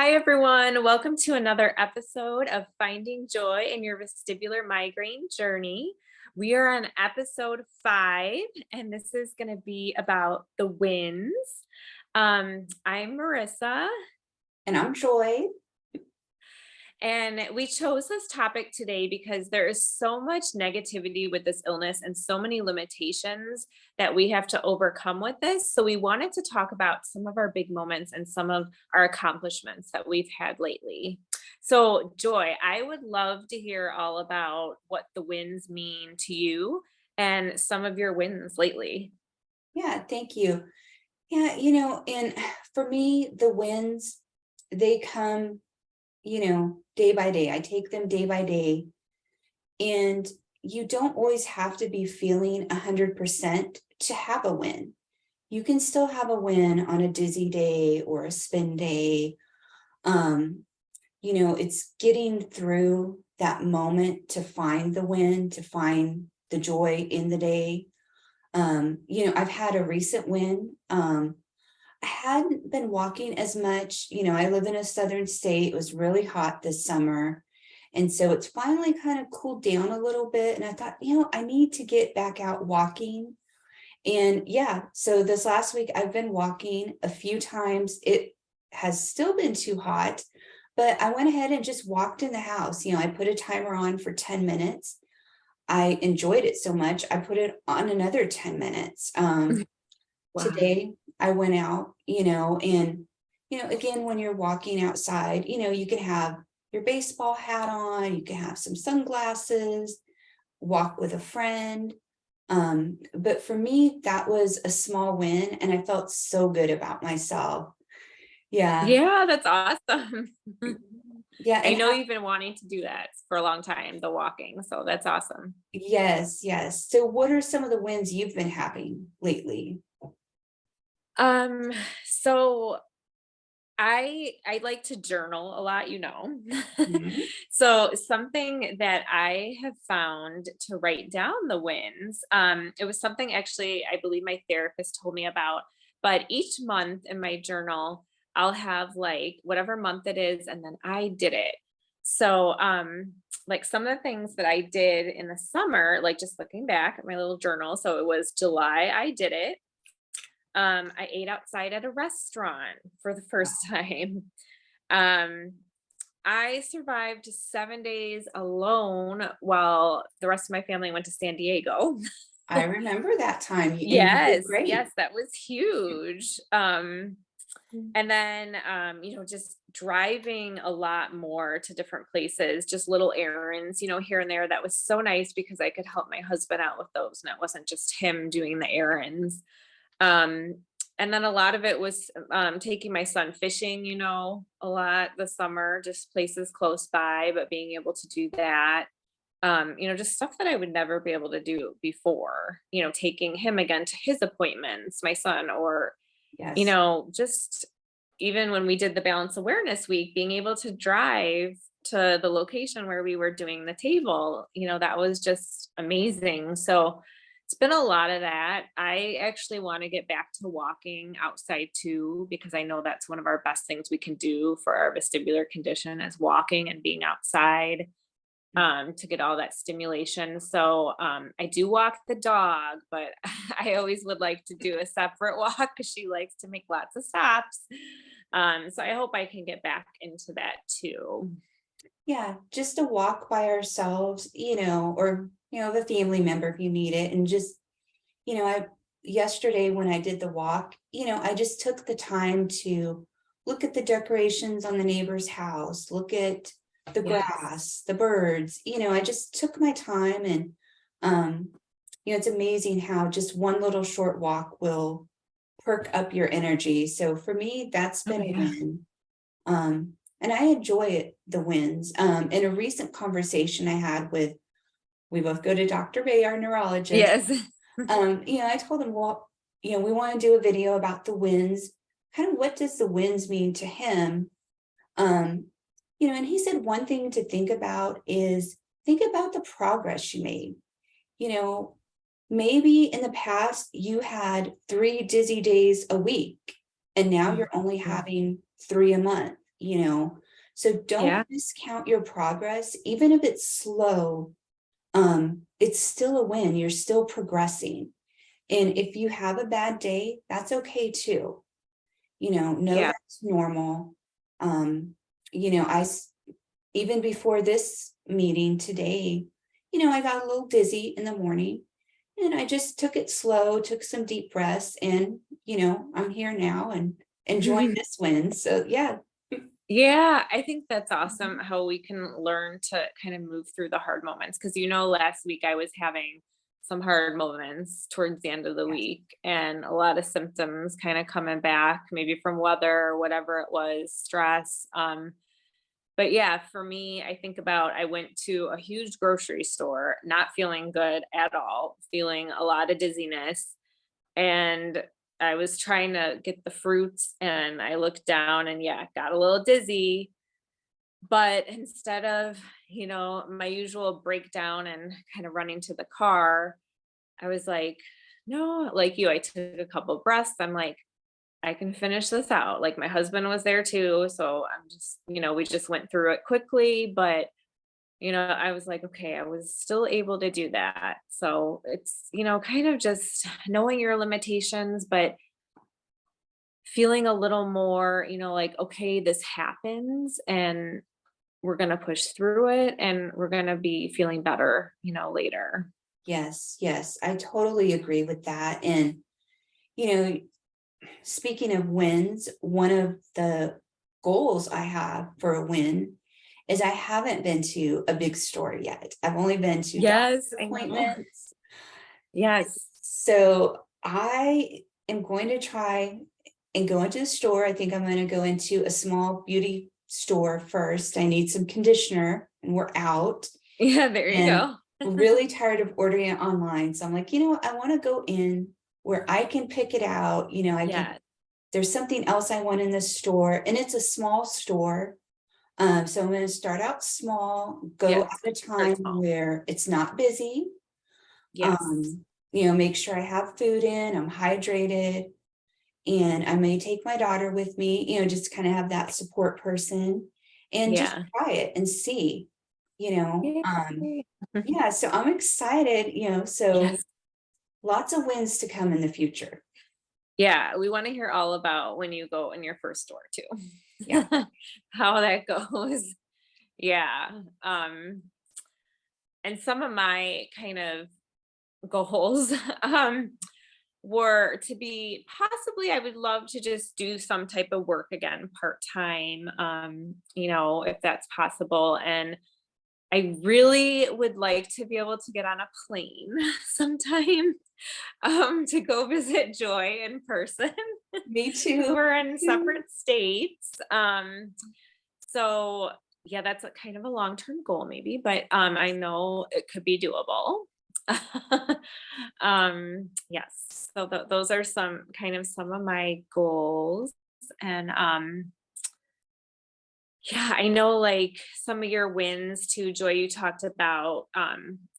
Hi, everyone. Welcome to another episode of Finding Joy in Your Vestibular Migraine Journey. We are on episode 5, and this is going to be about the wins. I'm Marissa. And I'm Joy. And we chose this topic today because there is so much negativity with this illness and so many limitations that we have to overcome with this. So we wanted to talk about some of our big moments and some of our accomplishments that we've had lately. So Joy, I would love to hear all about what the wins mean to you and some of your wins lately. Yeah, thank you. Yeah, and for me, the wins, they come, day by day. I take them day by day. And you don't always have to be feeling 100% to have a win. You can still have a win on a dizzy day or a spin day. It's getting through that moment to find the win, to find the joy in the day. I've had a recent win. I hadn't been walking as much. I live in a southern state. It was really hot this summer. And so it's finally kind of cooled down a little bit. And I thought, I need to get back out walking. And yeah, so this last week I've been walking a few times. It has still been too hot, but I went ahead and just walked in the house. I put a timer on for 10 minutes. I enjoyed it so much. I put it on another 10 minutes. Wow. Today I went out, and, again, when you're walking outside, you can have your baseball hat on, you can have some sunglasses, walk with a friend. But for me, that was a small win and I felt so good about myself. Yeah. Yeah, that's awesome. Yeah. I And know you've been wanting to do that for a long time, the walking. So that's awesome. yes. So what are some of the wins you've been having lately? Um, so I like to journal a lot, Mhm. So something that I have found to write down the wins, it was something actually I believe my therapist told me about, but each month in my journal, I'll have like whatever month it is, and then I did it. So like some of the things that I did in the summer, like just looking back at my little journal. So it was July, I did it. I ate outside at a restaurant for the first time. Um, I survived 7 days alone while the rest of my family went to San Diego. I remember that time and you did Yes, great. yes, that was huge. And then, just driving a lot more to different places, just little errands, here and there. That was so nice because I could help my husband out with those, and it wasn't just him doing the errands. Um, and then a lot of it was taking my son fishing, a lot this summer, just places close by, but being able to do that. Just stuff that I would never be able to do before, taking him again to his appointments, my son, or, Yes. just even when we did the balance awareness week, being able to drive to the location where we were doing the table, that was just amazing. So it's been a lot of that. I actually want to get back to walking outside too, because I know that's one of our best things we can do for our vestibular condition is walking and being outside to get all that stimulation. So I do walk the dog, but I always would like to do a separate walk because she likes to make lots of stops. So I hope I can get back into that too. Yeah, just a walk by ourselves, or the family member if you need it. And just, I yesterday when I did the walk, I just took the time to look at the decorations on the neighbor's house, look at the Yes. grass, the birds, I just took my time and it's amazing how just one little short walk will perk up your energy. So for me, that's Oh been a yeah. win. And I enjoy it, the wins. In a recent conversation I had with, we both go to Dr. Bay, our neurologist. Yes. I told him, well, we want to do a video about the wins. Kind of what does the wins mean to him? Um, and he said one thing to think about is think about the progress you made. You know, maybe in the past you had 3 dizzy days a week, and now you're only Mhm. having 3 a month. So don't Yeah. discount your progress, even if it's slow. It's still a win. You're still progressing. And if you have a bad day, that's okay too. Know Yeah. that's normal. Um, even before this meeting today, I got a little dizzy in the morning, and I just took it slow, took some deep breaths, and I'm here now and enjoying this win. So yeah. Yeah, I think that's awesome how we can learn to kind of move through the hard moments. Cause last week I was having some hard moments towards the end of the Yes. week and a lot of symptoms kind of coming back, maybe from weather or whatever it was, stress. But yeah, for me, I think about I went to a huge grocery store, not feeling good at all, feeling a lot of dizziness. And I was trying to get the fruits and I looked down and yeah, got a little dizzy. But instead of, my usual breakdown and kind of running to the car, I was like, no, like you, I took a couple breaths. I'm like, I can finish this out. Like my husband was there too. So I'm just, we just went through it quickly, but I was like, okay, I was still able to do that. So it's, kind of just knowing your limitations, but feeling a little more, like, okay, this happens and we're going to push through it and we're going to be feeling better, later. Yes, yes, I totally agree with that. And you know, speaking of wins, one of the goals I have for a win is I haven't been to a big store yet. I've only been to Yes, doctor's I know. appointments. Yes. So I am going to try and go into the store. I think I'm going to go into a small beauty store first. I need some conditioner and we're out, Yeah, there you and go. really tired of ordering it online. So I'm like, I want to go in where I can pick it out. Yeah. There's something else I want in this store, and it's a small store. So I'm going to start out small, go Yes. at a Start time small. where it's not busy. Yes. Um, make sure I have food in, I'm hydrated, and I may take my daughter with me, just kind of have that support person and just Yeah. try it and see, you know. Um, Yay. yeah, so I'm excited, so Yes. lots of wins to come in the future. Yeah, we want to hear all about when you go in your first store Yeah. too. How that goes. Yeah. Um, and some of my kind of goals were to be possibly I would love to just do some type of work again part-time, if that's possible. And I really would like to be able to get on a plane sometime to go visit Joy in person Me because too. we're Me in too. separate states. So yeah, that's a kind of a long-term goal maybe, but I know it could be doable. Yes. So those are some of my goals. And yeah, I know like some of your wins too, Joy, you talked about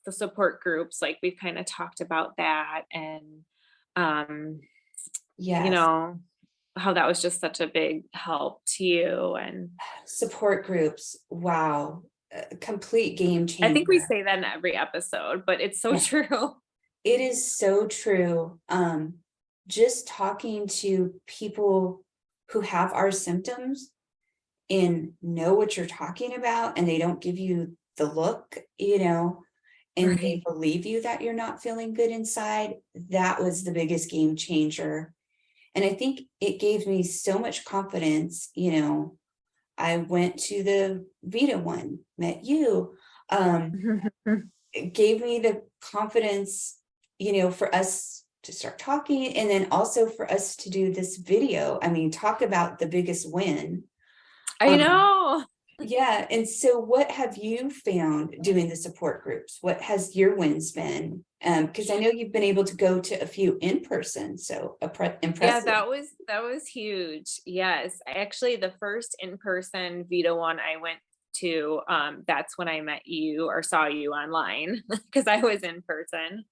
the support groups, like we've kind of talked about that and um, you Yes. know, how that was just such a big help to you. And Support groups. Wow. A complete game I think we changer. say that in every episode, but it's so Yeah, true. it is so true. Just talking to people who have our symptoms and know what you're talking about, and they don't give you the look, and they Right. believe you that you're not feeling good inside. That was the biggest game changer. And I think it gave me so much confidence. I went to the Vita one, met you. It gave me the confidence, for us to start talking, and then also for us to do this video. I mean, talk about the biggest win. I Um, know. yeah. And so what have you found doing the support groups? What has your wins been? Because I know you've been able to go to a few in person, so Yeah, impressive. that was huge. Yes. Actually the first in-person Vita one I went to, that's when I met you or saw you online because I was in person.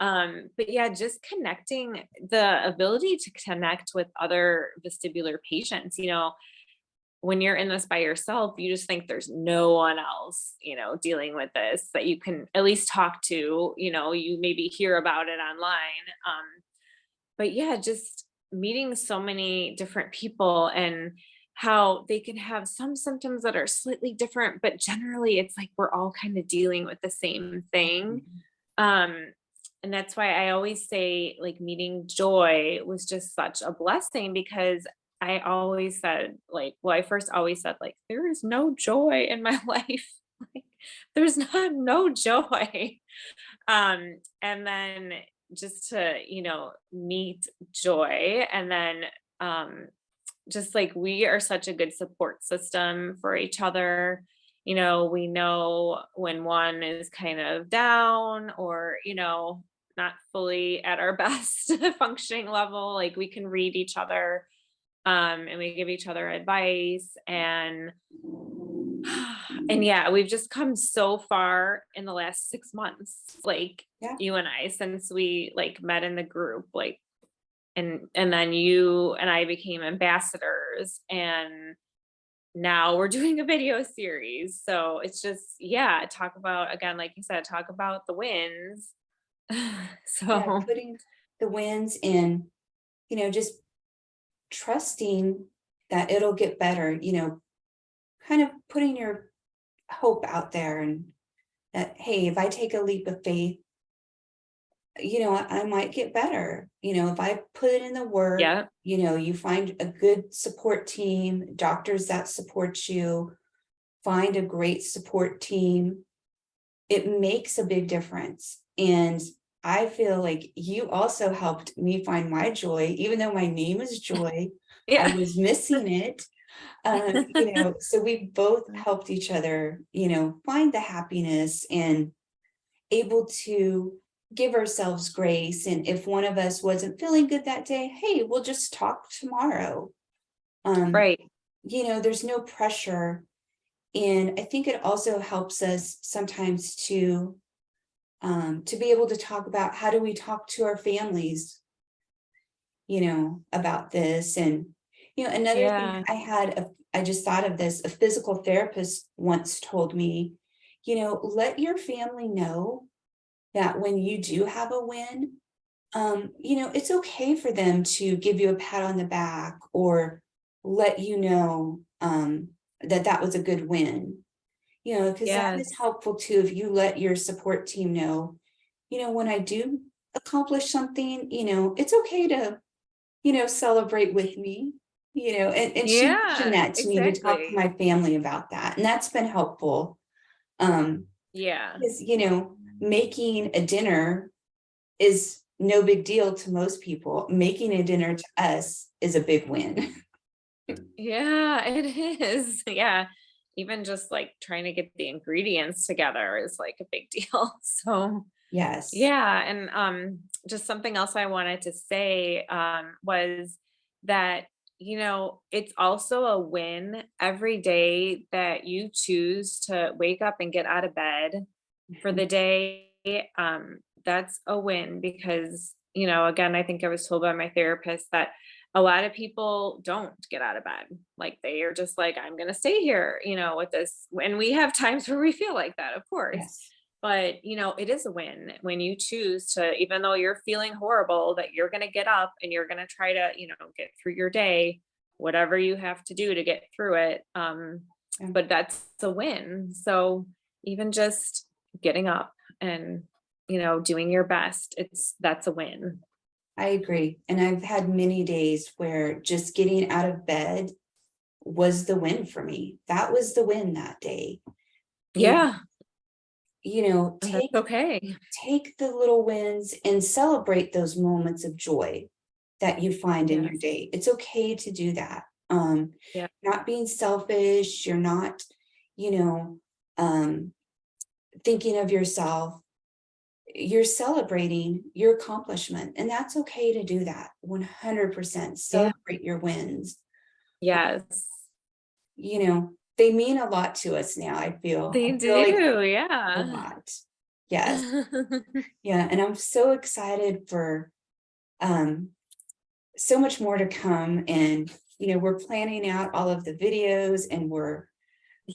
But yeah, just connecting the ability to connect with other vestibular patients, when you're in this by yourself, you just think there's no one else, dealing with this that you can at least talk to, you maybe hear about it online. But yeah, just meeting so many different people and how they can have some symptoms that are slightly different, but generally it's like we're all kind of dealing with the same thing. Mhm. Um, and that's why I always say, like, meeting Joy was just such a blessing because I always said, like, well, I first always said, like, there is no joy in my life. Like, there's not no joy. And then just to, meet Joy and then um just like we are such a good support system for each other. We know when one is kind of down or, not fully at our best functioning level, like we can read each other, and we give each other advice and yeah, we've just come so far in the last 6 months, like Yeah, you and I, since we like met in the group, like and then you and I became ambassadors and now we're doing a video series. So it's just, yeah, talk about again, like you said, talk about the wins. yeah, So putting the wins in, just trusting that it'll get better, kind of putting your hope out there and that, hey, if I take a leap of faith, I might get better. If I put in the work, yeah, you find a good support team, doctors that support you, find a great support team, it makes a big difference. And I feel like you also helped me find my joy, even though my name is Joy, I yeah. was missing it. So we both helped each other, find the happiness and able to give ourselves grace. And if one of us wasn't feeling good that day, hey, we'll just talk tomorrow. Um, Right. there's no pressure. And I think it also helps us sometimes to be able to talk about how do we talk to our families, about this. And, another thing Yeah. I just thought of this, a physical therapist once told me, let your family know that when you do have a win, it's okay for them to give you a pat on the back or let you know that that was a good win, because that is Yes. helpful too. If you let your support team know, when I do accomplish something, it's okay to, celebrate with me, and she mentioned Yeah, that to me to talk to exactly. my family about that. And that's been helpful. Um, Yeah. because, making a dinner is no big deal to most people. Making a dinner to us is a big win. Yeah, it is. Yeah. Even just like trying to get the ingredients together is like a big deal. So, Yes. yeah, and just something else I wanted to say was that it's also a win every day that you choose to wake up and get out of bed for Mhm. the day. That's a win because again, I think I was told by my therapist that a lot of people don't get out of bed. Like they are just like, I'm going to stay here, with this. And we have times where we feel like that, of course, Yes. but it is a win when you choose to, even though you're feeling horrible, that you're going to get up and you're going to try to, get through your day, whatever you have to do to get through it. Yeah, But that's a win. So even just getting up and, doing your best, that's a win. I agree. And I've had many days where just getting out of bed was the win for me. That was the win that day. And, Yeah. And that's take okay. the little wins and celebrate those moments of joy that you find in your Yes. day. It's okay to do that. Yeah. Not being selfish, you're not, you know, um, thinking of yourself. You're celebrating your accomplishment, and that's okay to do that. 100% Yeah. celebrate your wins. Yes. They mean a lot to us now. I They feel like do. a Yeah. lot. Yes. Yeah. And I'm so excited for um so much more to come. And we're planning out all of the videos, and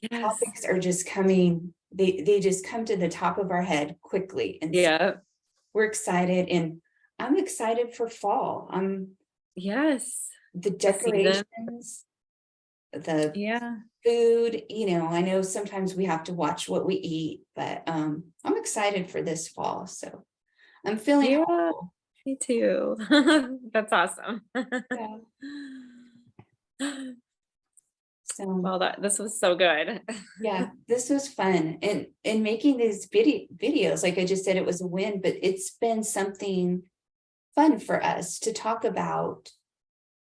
Yes. topics are just coming, they just come to the top of our head quickly. And so Yeah. we're excited, and I'm excited for fall. Yes. The The season. decorations, the Yeah. food, I know sometimes we have to watch what we eat, but I'm excited for this fall. So I'm feeling Yeah. hopeful. Me too. That's awesome. Yeah. So Well, this was so good. yeah, this was fun. And making these videos, like I just said, it was a win, but it's been something fun for us to talk about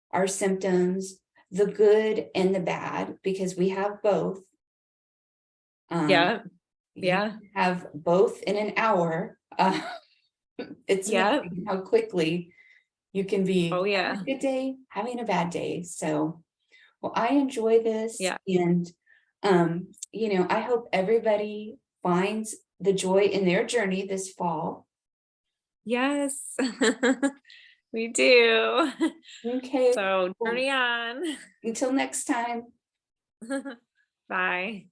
our symptoms, the good and the bad, because we have both. Yeah. You Yeah. have both in an hour. It's Yeah. amazing how quickly you can be Oh having yeah. a good day, having a bad day. So, well, I enjoy this, Yeah. and I hope everybody finds the joy in their journey this fall. Yes. We do. Okay, So well, journey on. until next time. Bye.